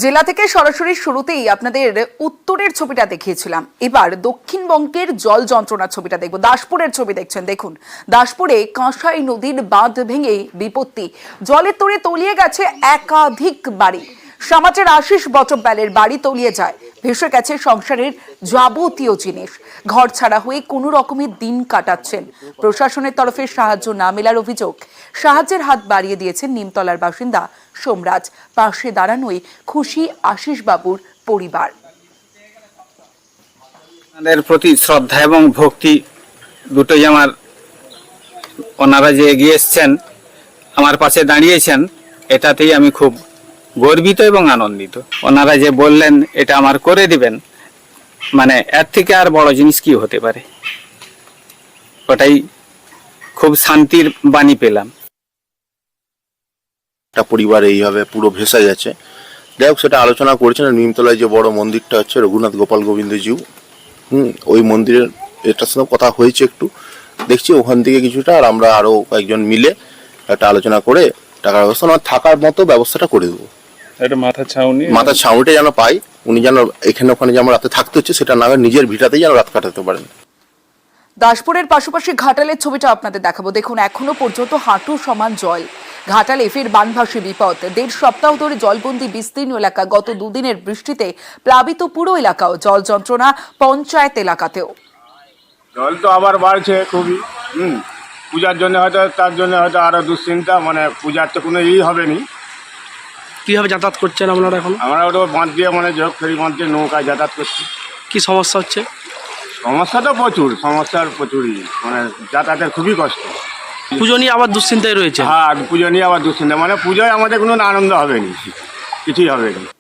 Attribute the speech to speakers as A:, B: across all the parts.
A: জেলা থেকে সরাসরি শুরুতেই আপনাদের উত্তরের ছবিটা দেখিয়েছিলাম। এবার দক্ষিণবঙ্গের জল যন্ত্রণার ছবিটা দেখব। দাসপুরের ছবি দেখছেন, দেখুন দাসপুরে কাঁসাই নদীর বাঁধ ভেঙে বিপত্তি, জলের তোড়ে তলিয়ে গেছে একাধিক বাড়ি। সমাজের আশিস বটব্যালের বাড়ি তলিয়ে যায়, ভেসে গেছে সংসারের যাবতীয় জিনিস। ঘর ছাড়া হয়ে কোনো রকমের দিন কাটাচ্ছেন। প্রশাসনের তরফে সাহায্য না মেলার অভিযোগ। সাহায্যের হাত বাড়িয়ে দিয়েছেন নিমতলার বাসিন্দা সোমরাজ। পাশে দাঁড়ানোই খুশি আশিস বাবুর পরিবার।
B: তাদের প্রতি শ্রদ্ধা এবং ভক্তি দুটোই আমার, ওনারা যে এগিয়ে এসছেন আমার পাশে দাঁড়িয়েছেন, এটাতেই আমি খুব গর্বিত এবং আনন্দিত। ওনারা যে বললেন এটা আমার করে দিবেন, মানে এর থেকে আর বড় জিনিস কি হতে পারে, ওটাই খুব শান্তির বাণী পেলাম।
C: একটা পরিবার এইভাবে পুরো ভেসে যাচ্ছে। যাই হোক, সেটা আলোচনা করেছেন। নিমতলায় যে বড় মন্দিরটা হচ্ছে রঘুনাথ গোপাল গোবিন্দজিউ, ওই মন্দিরের এটার সঙ্গে কথা হয়েছে, একটু দেখছি ওখান থেকে কিছুটা, আর আমরা আরো কয়েকজন মিলে একটা আলোচনা করে টাকার ব্যবস্থা, আমার থাকার মতো ব্যবস্থাটা করে দেবো।
D: একটা মাথার
C: ছাউনিটা যেন পাই, উনি যেন এখানে ওখানে যে আমার রাতে থাকতে হচ্ছে সেটা না, নিজের ভিটাতেই যেন রাত কাটাতে পারেন।
A: দাসপুরের পাশাপাশি ঘাটালের ছবিটা আপনাদের দেখাবো। দেখুন এখনো পর্যন্ত হাঁটু সমান জল। ঘাটালে ফের বানভাসী বিপদ। 1.5 সপ্তাহ ধরে জলবন্দী বিস্তীর্ণ এলাকা। গত দুদিনের বৃষ্টিতে প্লাবিত পুরো এলাকাও। জল যন্ত্রণা পঞ্চায়েত এলাকাতেও।
E: জল তো আবার বাড়ছে খুবই। পূজার জন্য হয়তো, তার জন্য হয়তো আরো দুশ্চিন্তা, মানে পূজার তো কোনো হবে নি।
F: কিভাবে যাতায়াত করছেন আপনারা এখন?
E: আমরা ওটা বাঁধ দিয়ে, মানে যোগ ফেরি বাঁধ দিয়ে নৌকায় যাতায়াত করছি।
F: কি সমস্যা হচ্ছে?
E: সমস্যা তো প্রচুর, সমস্যার প্রচুরই, মানে যাতায়াতের খুবই কষ্ট।
F: পুজো নিয়ে আবার দুশ্চিন্তায় রয়েছে।
E: হ্যাঁ, পুজো নিয়ে আবার দুশ্চিন্তা, মানে পুজোয় আমাদের কোনো আনন্দ হবে নি, কিছুই হবে না।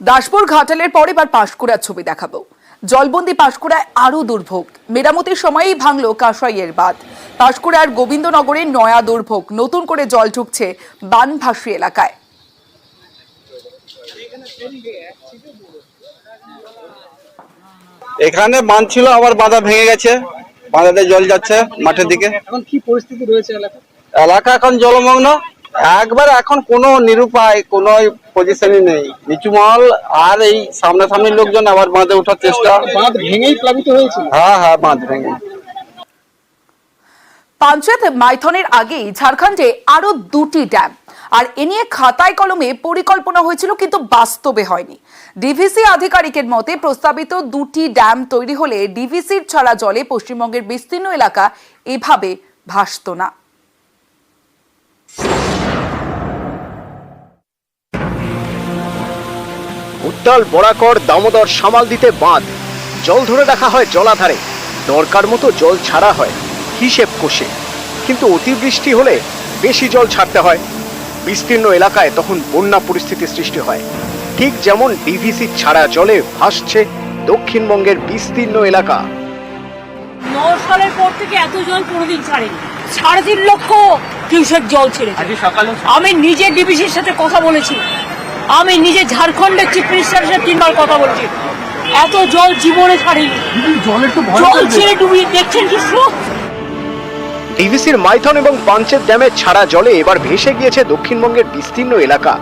A: দাসপুর ঘাটালের পর এবার পাঁশকুড়ার ছবি দেখাবো। জলবন্দী পাঁশকুড়ায় আরো দুর্ভোগ। মেরামতির সময়ই ভাঙলো কাঁসাইয়ের বাঁধ। পাঁশকুড়ার গোবিন্দনগরের নয়া দুর্ভোগ। নতুন করে জল ঢুকছে বানভাসী এলাকায়।
G: এখানে বাঁধ ছিল, আবার বাঁধা ভেঙে গেছে, বাঁধাতে জল যাচ্ছে মাঠের দিকে।
F: এখন কি পরিস্থিতি রয়েছে
G: এলাকা এখন জলমগ্ন একবার। এখন কোনো নিরুপায়, কোনো পজিশনই নেই, নিচু মহল। আর এই সামনাসামনি লোকজন আবার বাঁধে ওঠার চেষ্টা।
F: বাঁধ ভেঙেই প্লাবিত হয়েছে।
G: হ্যাঁ, বাঁধ ভেঙে।
A: পঞ্চায়েত মাইথনের আগেই ঝাড়খণ্ডে আরো 2টি ড্যাম, আর এ নিয়ে খাতায় কলমে পরিকল্পনা হয়েছিল, কিন্তু বাস্তবে হয়নি। ডিভিসি আধিকারিকের মতে প্রস্তাবিত 2টি ড্যাম তৈরি হলে ডিভিসির ছাড়া জলে পশ্চিমবঙ্গের বিস্তীর্ণ এলাকা এভাবে ভাসত না।
H: উত্তাল বরাকর দামোদর সামাল দিতে বাঁধ, জল ধরে রাখা হয় জলাধারে, দরকার মতো জল ছাড়া হয় হিসেব কষে। কিন্তু অতিবৃষ্টি হলে বেশি জল ছাড়তে হয়, বিস্তীর্ণ এলাকায় তখন বন্যা পরিস্থিতি সৃষ্টি হয়। ঠিক যেমন ডিভিসি ছাড়া জলে ভাসছে দক্ষিণবঙ্গের বিস্তীর্ণ এলাকা।
I: 9 সালের পর থেকে এত জল কোনোদিন ছাড়েনি। 3.5 লক্ষ কিউসেক জল ছেড়েছে। আমি নিজে ডিভিসির সাথে কথা বলেছি, আমি নিজে ঝাড়খণ্ডের চিফ মিনিস্টারের সাথে 3 বার কথা বলেছি। এত জল জীবনে ছাড়েনি। জল ছেড়ে ডুবিয়ে দেখছেন কি স্রোত।
H: ডিভিসির মাইথন এবং পাঞ্চেত ড্যামের ছাড়া জলে এবার ভেসে গিয়েছে দক্ষিণবঙ্গের বিস্তীর্ণ এলাকা।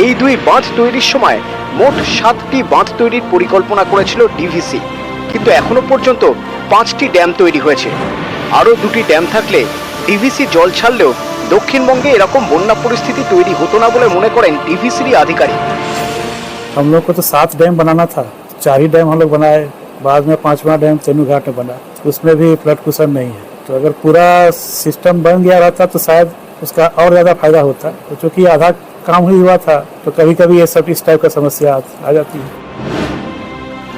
H: এই 2 বাঁধ তৈরির সময় মোট 7টি বাঁধ তৈরির পরিকল্পনা করেছিল ডিভিসি, কিন্তু এখনো পর্যন্ত 5টি ড্যাম তৈরি হয়েছে। আরো 2টি ড্যাম থাকলে ডিভিসি জল ছাড়লেও দক্ষিণবঙ্গে এরকম বন্যা পরিস্থিতি তৈরি হতো না বলে মনে করেন ডিভিসির আধিকারিক।
J: हम लोग को तो 7 डैम बनाना था, 4 ही डैम हम लोग बनाए, बाद में 5वां डैम तेनूघाट में बना, उसमें भी फ्लड कुशन नहीं है। तो अगर पूरा सिस्टम बन गया रहता तो शायद उसका और ज्यादा फायदा होता। तो चूंकि आधा काम ही हुआ था, तो कभी कभी ये सब इस टाइप का समस्या आ जाती है।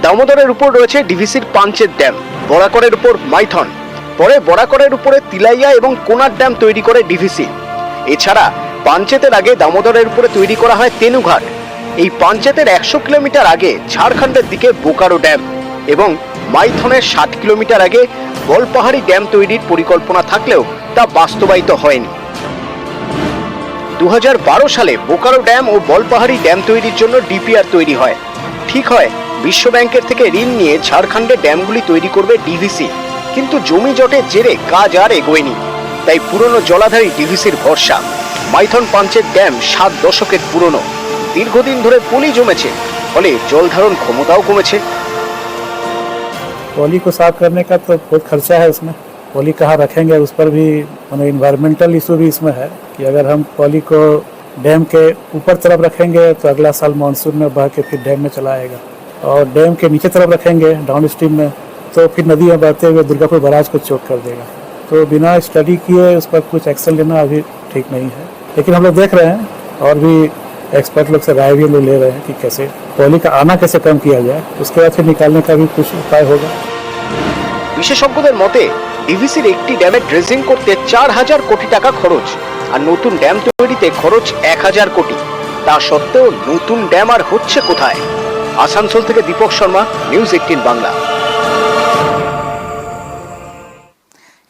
H: দামোদরের উপর রয়েছে ডিভিসির পাঞ্চেত ড্যাম, বরাকরের উপর মাইথন, পরে বরাকরের উপরে তিলাইয়া এবং কোনার ড্যাম তৈরি করে ডিভিসি। এছাড়া পাঞ্চেতের আগে দামোদরের উপরে তৈরি করা হয় তেনুঘাট। এই পাঞ্চেতের 100 কিলোমিটার আগে ঝাড়খণ্ডের দিকে বোকারো ড্যাম এবং মাইথনের 60 কিলোমিটার আগে বলপাহাড়ি ড্যাম তৈরির পরিকল্পনা থাকলেও তা বাস্তবায়িত হয়নি। 2012 সালে বোকারো ড্যাম ও বলপাহাড়ি ড্যাম তৈরির জন্য ডিপিআর তৈরি হয়। ঠিক হয় বিশ্ব ব্যাংকের থেকে ঋণ নিয়ে ঝাড়খণ্ডে ড্যামগুলি তৈরি করবে ডিভিসি, কিন্তু জমি জটের জেরে কাজ আর এগোয়নি। তাই পুরনো জলাধারী ডিভিসির ভরসা। মাইথন পাঞ্চেত ড্যাম 7 দশকের পুরনো, দীর্ঘদিন ধরে পলি জমেছে, ফলে জল ধারণ ক্ষমতাও কমেছে।
J: पॉली को साफ करने का तो बहुत खर्चा है उसमें। पॉली कहाँ रखेंगे उस पर भी मतलब इन्वायरमेंटल इशू भी इसमें है कि अगर हम पॉली को डैम के ऊपर तरफ रखेंगे तो अगला साल मानसून में बह के फिर डैम में चला आएगा, और डैम के नीचे तरफ रखेंगे डाउन स्ट्रीम में तो फिर नदी में बहते हुए दुर्गापुर बराज को चोक कर देगा। तो बिना स्टडी किए उस पर कुछ एक्शन लेना अभी ठीक नहीं है, लेकिन हम लोग देख रहे हैं और भी एक्सपर्ट लोग से राय भी लोग ले रहे हैं कि कैसे पॉली का आना कैसे कम किया जाए, उसके बाद फिर निकालने का भी कुछ उपाय होगा।
H: বিশেষজ্ঞদের মতে ডিভিসির একটি ড্যামে ড্রেজিং করতে 4000 কোটি টাকা খরচ, আর নতুন ড্যাম তৈরিতে খরচ 1000 কোটি। তা সত্ত্বেও নতুন ড্যাম আর হচ্ছে কোথায়? আসানসোল থেকে দীপক শর্মা, নিউজ 18 বাংলা।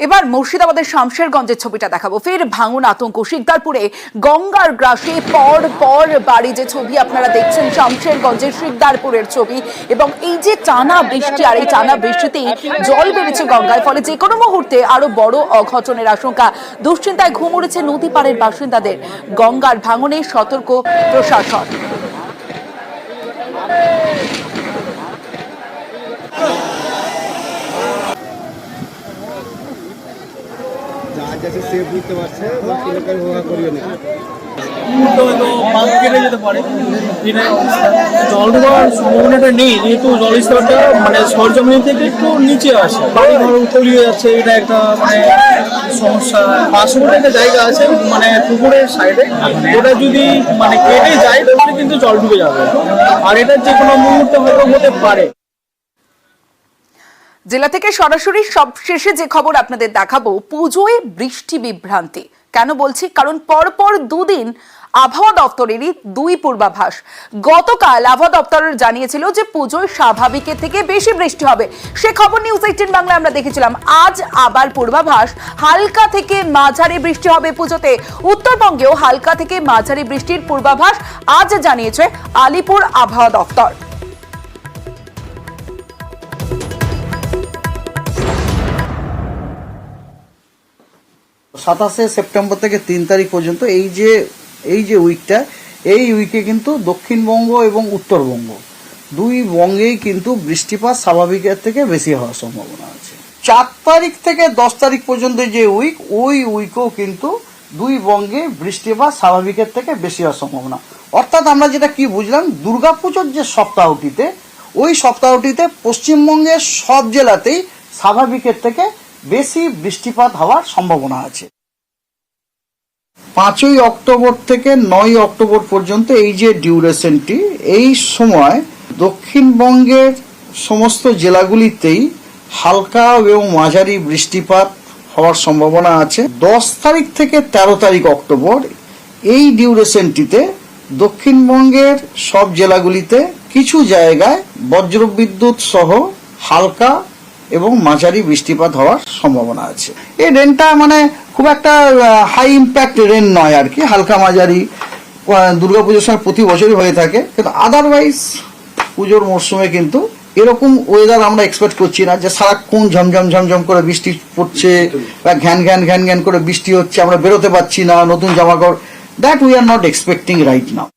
A: এবার মুর্শিদাবাদের শামশেরগঞ্জের ছবিটা দেখাবো। ফের ভাঙন আতঙ্ক শিকদারপুরে গঙ্গার গ্রাসে পর পর বাড়ি, যে ছবি আপনারা দেখছেন শামশেরগঞ্জের শিকদারপুরের ছবি। এবং এই যে টানা বৃষ্টি, আর এই টানা বৃষ্টিতেই জল বেড়েছে গঙ্গায়, ফলে যে কোনো মুহূর্তে আরো বড় অঘটনের আশঙ্কা। দুশ্চিন্তায় ঘুম উড়েছে নদী পাড়ের বাসিন্দাদের। গঙ্গার ভাঙনে সতর্ক প্রশাসন।
F: জল ঢোকার সম্ভাবনাটা নেই, যেহেতু জলস্তরটা মানে সরজমিন থেকে একটু নিচে আসে, বাড়ি ঘর তলিয়ে যাচ্ছে, এটা একটা মানে সমস্যা। পাশে একটা জায়গা আছে মানে পুকুরের সাইডে, ওটা যদি মানে কেটে যায় তাহলে কিন্তু জল ঢুকে যাবে, আর এটা যে কোনো মুহূর্তে হয়তো হতে পারে।
A: জেলা থেকে সরাসরি সবশেষে যে খবর আপনাদের দেখাবো, পুজোয় বৃষ্টি বিভ্রান্তি। কেন বলছি? কারণ পরপর দুদিন আবহাওয়া দপ্তরেরই দুই পূর্বাভাস। গতকাল আবহাওয়া দপ্তর জানিয়েছিল যে পুজোয় স্বাভাবিকের থেকে বেশি বৃষ্টি হবে, সে খবর নিউজ 18 বাংলায় আমরা দেখেছিলাম। আজ আবার পূর্বাভাস, হালকা থেকে মাঝারি বৃষ্টি হবে পুজোতে। উত্তরবঙ্গেও হালকা থেকে মাঝারি বৃষ্টির পূর্বাভাস আজ জানিয়েছে আলিপুর আবহাওয়া দপ্তর।
D: 27 সেপ্টেম্বর থেকে 3 তারিখ পর্যন্ত এই যে উইকটা, এই উইকে কিন্তু দক্ষিণবঙ্গ এবং উত্তরবঙ্গ দুই বঙ্গেই কিন্তু বৃষ্টিপাত স্বাভাবিকের থেকে বেশি হওয়ার সম্ভাবনা আছে। 4 তারিখ থেকে 10 তারিখ পর্যন্ত যে উইক, ওই উইকেও কিন্তু দুই বঙ্গে বৃষ্টিপাত স্বাভাবিকের থেকে বেশি হওয়ার সম্ভাবনা। অর্থাৎ আমরা যেটা কি বুঝলাম, দুর্গাপুজোর যে সপ্তাহটিতে, ওই সপ্তাহটিতে পশ্চিমবঙ্গের সব জেলাতেই স্বাভাবিকের থেকে বেশি বৃষ্টিপাত হওয়ার সম্ভাবনা আছে। 5ই অক্টোবর থেকে 9ই অক্টোবর পর্যন্ত এই যে ডিউরেশনটি, এই সময় দক্ষিণবঙ্গের সমস্ত জেলাগুলিতেই হালকা এবং মাঝারি বৃষ্টিপাত হওয়ার সম্ভাবনা আছে। 10 তারিখ থেকে 13 তারিখ অক্টোবর এই ডিউরেশনটিতে দক্ষিণবঙ্গের সব জেলাগুলিতে কিছু জায়গায় বজ্রবিদ্যুৎ সহ হালকা এবং মাঝারি বৃষ্টিপাত হওয়ার সম্ভাবনা আছে। এই রেনটা মানে খুব একটা হাই ইম্প্যাক্ট রেন নয় আর কি, হালকা মাঝারি। দুর্গাপুজোর সময় প্রতি বছরই হয়ে থাকে, কিন্তু আদারওয়াইজ পুজোর মরশুমে কিন্তু এরকম ওয়েদার আমরা এক্সপেক্ট করছি না যে সারাক্ষণ ঝমঝম ঝমঝম করে বৃষ্টি পড়ছে বা ঘ্যান ঘ্যান ঘ্যান ঘ্যান করে বৃষ্টি হচ্ছে, আমরা বেরোতে পারছি না, নতুন জামা কাপড়, that we are not expecting right now.